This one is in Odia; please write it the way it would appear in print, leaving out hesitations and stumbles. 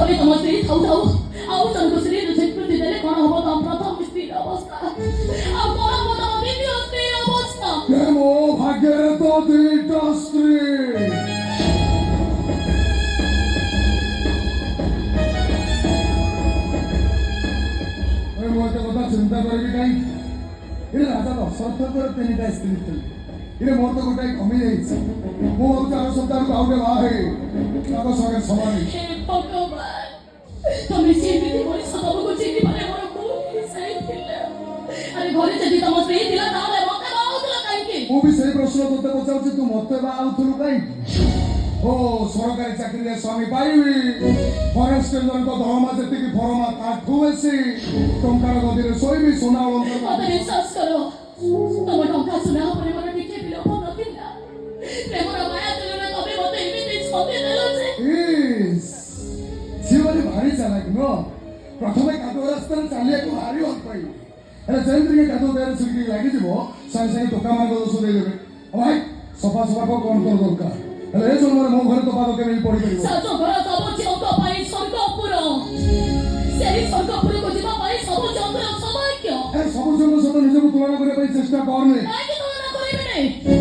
ଘରେ ତମ ସ୍ତ୍ରୀ ଥାଉ ଥାଉ ଆଉ ଜଣଙ୍କ ସ୍ତ୍ରୀର ସ୍ୱୀକୃତି ଦେଲେ କଣ ହବ ତମ ପ୍ରଥମ ସ୍ତ୍ରୀର ଅବସ୍ଥା ଆଉ କଣ ହବ ତମ ଦ୍ୱିତୀୟ ସ୍ତ୍ରୀର ଅବସ୍ଥା? ମୋ ଭାଗ୍ୟରେ ତ ଦୁଇଟା ସ୍ତ୍ରୀ। ମୁଁ একটা কথা চিন্তা করবি কাই এটা রাজা দশরথଙ୍କର ତିନିଟା ସ୍ତ୍ରୀ ଥିଲେ এটা ମୋର ତ ଗୋଟାଏ କମି ଯାଇଛି ମୁଁ ଭାବୁଛି ଆର ସପ୍ତାହକୁ ଆଉ ଗୋଟେ ବାହା ହେଇ ତାଙ୍କ ସଙ୍ଗେ ସମାନ ହେ ଭଗବାନ ତମେ ସେମିତି ମଣିଷ ତମକୁ ଚିହ୍ନିବାରେ ମୋର ଭୁଲ ହେଇଯାଇଥିଲା। ଆରେ ଘରେ ଯଦି ତମ ସ୍ତ୍ରୀ ଥିଲା ତାହେଲେ ମତେ ବାହା ହଉଥିଲ କାହିଁକି? ମୁଁ ବି ସେଇ ପ୍ରଶ୍ନ ତୋତେ ପଚାରୁଛି ତୁ ମତେ ବାହା ହଉଥିଲୁ କାହିଁକି? ଓ ସରକାରୀ ଚାକିରିରେ ସ୍ୱାମୀ ପାଇବି ଫରେଷ୍ଟ ରେଞ୍ଜରଙ୍କ ଦରମା ଯେତିକି ଫରମା ତାଠୁ ବେଶୀ ଟଙ୍କାର ଗଦିରେ ଶୋଇବି ସୁନା ମତେ ବିଶ୍ୱାସ କର ତମ ଟଙ୍କା ସୁନା ଉପରେ ମୋର ଟିକେ ବି ଲୋଭ ନଥିଲା ପ୍ରେମର ମାୟା ତୁଳନା ତମେ ମତେ ଏମିତି ଛନ୍ଦି ଦେଲ ଯେ ଝିଅ ମାନେ ଭାରି ଚାଲାକି ନୁହଁ ପ୍ରଥମେ କାଦୁଅ ରାସ୍ତାରେ ଚାଲିବାକୁ ଭାରି ଭଲ ପାଇବି ହେଲେ ଯେମିତିକି କାଦୁଅ ଦେହରେ ଛିଡ଼ିକି ଲାଗିଯିବ ସାଙ୍ଗେ ସାଙ୍ଗେ ଟୋକାମାନଙ୍କ ଦୋଷ ଦେଇଦେବେ ଭାଇ ସଫା ସଫା କଣ ତୋର ଦରକାର ହେଲେ ଏ ସମୟରେ ମୋ ଘରେ ତ ପାଦ କେବେ ପଡ଼ିପାରିବ ଶାଶୁଘର ସବୁ ଝିଅଙ୍କ ପାଇଁ ସ୍ୱର୍ଗପୁର ସେହି ସ୍ୱର୍ଗପୁରକୁ ଯିବା ପାଇଁ ସବୁ ଝିଅଙ୍କର ସୌଭାଗ୍ୟ ସବୁ ଝିଅଙ୍କ ସହିତ ନିଜକୁ ତୁଳନା କରିବା ପାଇଁ ଚେଷ୍ଟା କରନି କାହିଁକି ତୁଳନା କରିବିନି?